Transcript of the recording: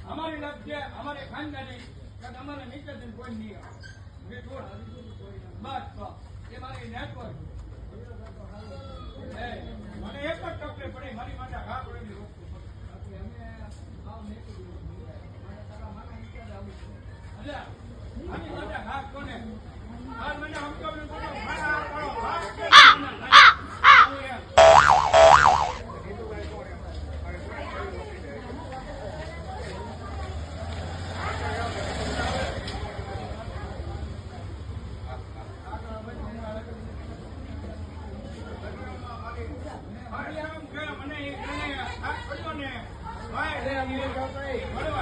हमारी लग है हमारे खानदानी हमारे नीचे दिन कोई नहीं है बस ये हमारी नेटवर्क मैंने एक तकलीफ पड़ी मारी माता घा पड़ेगी हमारी माता घा कोने आज मैंने हमको મને